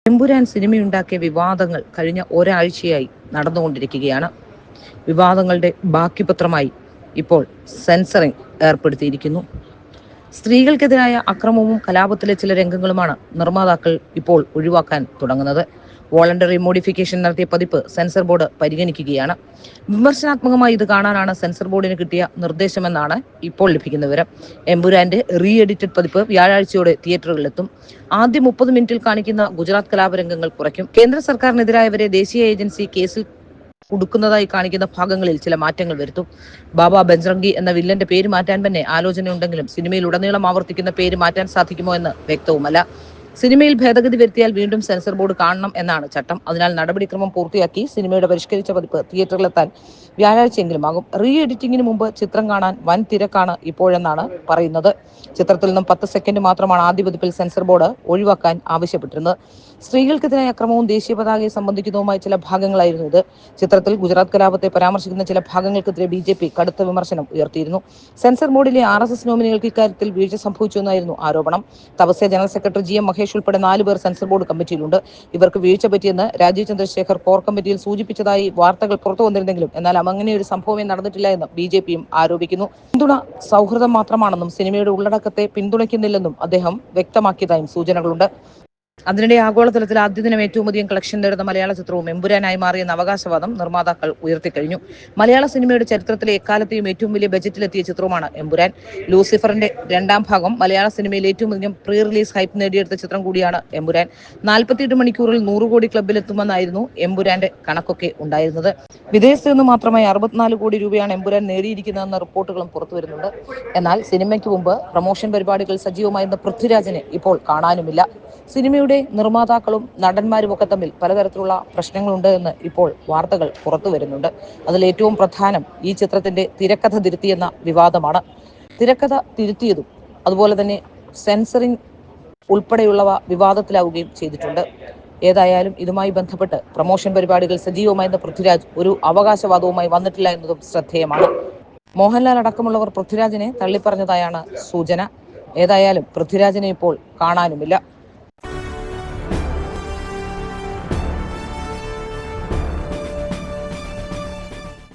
എമ്പുരാൻ സിനിമയുണ്ടാക്കിയ വിവാദങ്ങൾ കഴിഞ്ഞ ഒരാഴ്ചയായി നടന്നുകൊണ്ടിരിക്കുകയാണ്. വിവാദങ്ങളുടെ ബാക്കിപത്രമായി ഇപ്പോൾ സെൻസറിംഗ് ഏർപ്പെടുത്തിയിരിക്കുന്നു. സ്ത്രീകൾക്കെതിരായ അക്രമവും കലാപത്തിലെ ചില രംഗങ്ങളുമാണ് നിർമ്മാതാക്കൾ ഇപ്പോൾ ഒഴിവാക്കാൻ തുടങ്ങുന്നത്. വോളണ്ടറി മോഡിഫിക്കേഷൻ നടത്തിയ പതിപ്പ് സെൻസർ ബോർഡ് പരിഗണിക്കുകയാണ്. വിമർശനാത്മകമായി ഇത് കാണാനാണ് സെൻസർ ബോർഡിന് കിട്ടിയ നിർദ്ദേശമെന്നാണ് ഇപ്പോൾ ലഭിക്കുന്ന വിവരം. എമ്പുരാന്റെ റീ എഡിറ്റഡ് പതിപ്പ് വ്യാഴാഴ്ചയോടെ തിയേറ്ററുകളിലെത്തും. ആദ്യ 30 മിനിറ്റിൽ കാണിക്കുന്ന ഗുജറാത്ത് കലാപരംഗങ്ങൾ കുറയ്ക്കും. കേന്ദ്ര സർക്കാരിനെതിരായവരെ ദേശീയ ഏജൻസി കേസിൽ കുടുക്കുന്നതായി കാണിക്കുന്ന ഭാഗങ്ങളിൽ ചില മാറ്റങ്ങൾ വരുത്തും. ബാബ ബജ്രംഗി എന്ന വില്ലന്റെ പേര് മാറ്റാൻ തന്നെ ആലോചനയുണ്ടെങ്കിലും സിനിമയിൽ ഉടനീളം ആവർത്തിക്കുന്ന പേര് മാറ്റാൻ സാധിക്കുമോ എന്ന് വ്യക്തവുമല്ല. സിനിമയിൽ ഭേദഗതി വരുത്തിയാൽ വീണ്ടും സെൻസർ ബോർഡ് കാണണം എന്നാണ് ചട്ടം. അതിനാൽ നടപടിക്രമം പൂർത്തിയാക്കി സിനിമയുടെ പരിഷ്കരിച്ച പതിപ്പ് തിയേറ്ററിലെത്താൻ വ്യാഴാഴ്ചയെങ്കിലും ആകും. റീ എഡിറ്റിംഗിന് മുമ്പ് ചിത്രം കാണാൻ വൻ തിരക്കാണ് ഇപ്പോഴെന്നാണ് പറയുന്നത്. ചിത്രത്തിൽ നിന്നും 10 സെക്കൻഡ് മാത്രമാണ് ആദ്യ പതിപ്പിൽ സെൻസർ ബോർഡ് ഒഴിവാക്കാൻ ആവശ്യപ്പെട്ടിരുന്നത്. സ്ത്രീകൾക്കെതിരായ അക്രമവും ദേശീയ പതാകയെ സംബന്ധിക്കുന്നതുമായ ചില ഭാഗങ്ങളായിരുന്നു ഇത്. ചിത്രത്തിൽ ഗുജറാത്ത് കലാപത്തെ പരാമർശിക്കുന്ന ചില ഭാഗങ്ങൾക്കെതിരെ BJP കടുത്ത വിമർശനം ഉയർത്തിയിരുന്നു. സെൻസർ ബോർഡിലെ RSS നോമിനികൾക്ക് ഇക്കാര്യത്തിൽ വീഴ്ച സംഭവിച്ചുവെന്നായിരുന്നു ആരോപണം. Tapasya general secretary GM Mahesh ഉൾപ്പെടെ 4 പേർ സെൻസർ ബോർഡ് കമ്മിറ്റിയിലുണ്ട്. ഇവർക്ക് വീഴ്ച പറ്റിയെന്ന് രാജീവ് ചന്ദ്രശേഖർ കോർ കമ്മിറ്റിയിൽ സൂചിപ്പിച്ചതായി വാർത്തകൾ പുറത്തു വന്നിരുന്നെങ്കിലും എന്നാൽ അങ്ങനെ ഒരു സംഭവമേ നടന്നിട്ടില്ല എന്ന് BJPയും ആരോപിക്കുന്നു. പിന്തുണ സൗഹൃദം മാത്രമാണെന്നും സിനിമയുടെ ഉള്ളടക്കത്തെ പിന്തുണയ്ക്കുന്നില്ലെന്നും അദ്ദേഹം വ്യക്തമാക്കിയതായും സൂചനകളുണ്ട്. അതിനിടെ ആഗോളതലത്തിൽ ആദ്യ ദിനം ഏറ്റവും അധികം കളക്ഷൻ നേടുന്ന മലയാള ചിത്രവും എമ്പുരാനായി മാറിയെന്ന അവകാശവാദം നിർമ്മാതാക്കൾ ഉയർത്തിക്കഴിഞ്ഞു. മലയാള സിനിമയുടെ ചരിത്രത്തിലെ എക്കാലത്തെയും ഏറ്റവും വലിയ ബജറ്റിലെത്തിയ ചിത്രമാണ് എമ്പുരാൻ. ലൂസിഫറിന്റെ 2ാം ഭാഗം മലയാള സിനിമയിൽ ഏറ്റവും അധികം പ്രീ റിലീസ് ഹൈപ്പ് നേടിയെടുത്ത ചിത്രം കൂടിയാണ് എമ്പുരാൻ. 48 മണിക്കൂറിൽ 100 കോടി ക്ലബിലെത്തുമെന്നായിരുന്നു എമ്പുരാന്റെ കണക്കൊക്കെ ഉണ്ടായിരുന്നത്. വിദേശത്ത് നിന്ന് മാത്രമായി 64 കോടി രൂപയാണ് എമ്പുരാൻ നേടിയിരിക്കുന്നതെന്ന റിപ്പോർട്ടുകളും പുറത്തുവരുന്നുണ്ട്. എന്നാൽ സിനിമയ്ക്ക് മുമ്പ് പ്രമോഷൻ പരിപാടികൾ സജീവമായിരുന്ന പൃഥ്വിരാജിനെ ഇപ്പോൾ കാണാനുമില്ല. സിനിമയുടെ നിർമ്മാതാക്കളും നടന്മാരും ഒക്കെ തമ്മിൽ പലതരത്തിലുള്ള പ്രശ്നങ്ങളുണ്ട് എന്ന് ഇപ്പോൾ വാർത്തകൾ പുറത്തു വരുന്നുണ്ട്. അതിൽ ഏറ്റവും പ്രധാനം ഈ ചിത്രത്തിന്റെ തിരക്കഥ തിരുത്തിയെന്ന വിവാദമാണ്. തിരക്കഥ തിരുത്തിയതും അതുപോലെ തന്നെ സെൻസറിംഗ് ഉൾപ്പെടെയുള്ളവ വിവാദത്തിലാവുകയും ചെയ്തിട്ടുണ്ട്. ഏതായാലും ഇതുമായി ബന്ധപ്പെട്ട് പ്രമോഷൻ പരിപാടികൾ സജീവമായിരുന്ന പൃഥ്വിരാജ് ഒരു അവകാശവാദവുമായി വന്നിട്ടില്ല എന്നതും ശ്രദ്ധേയമാണ്. മോഹൻലാൽ അടക്കമുള്ളവർ പൃഥ്വിരാജിനെ തള്ളിപ്പറഞ്ഞതായാണ് സൂചന. ഏതായാലും പൃഥ്വിരാജിനെ ഇപ്പോൾ കാണാനുമില്ല.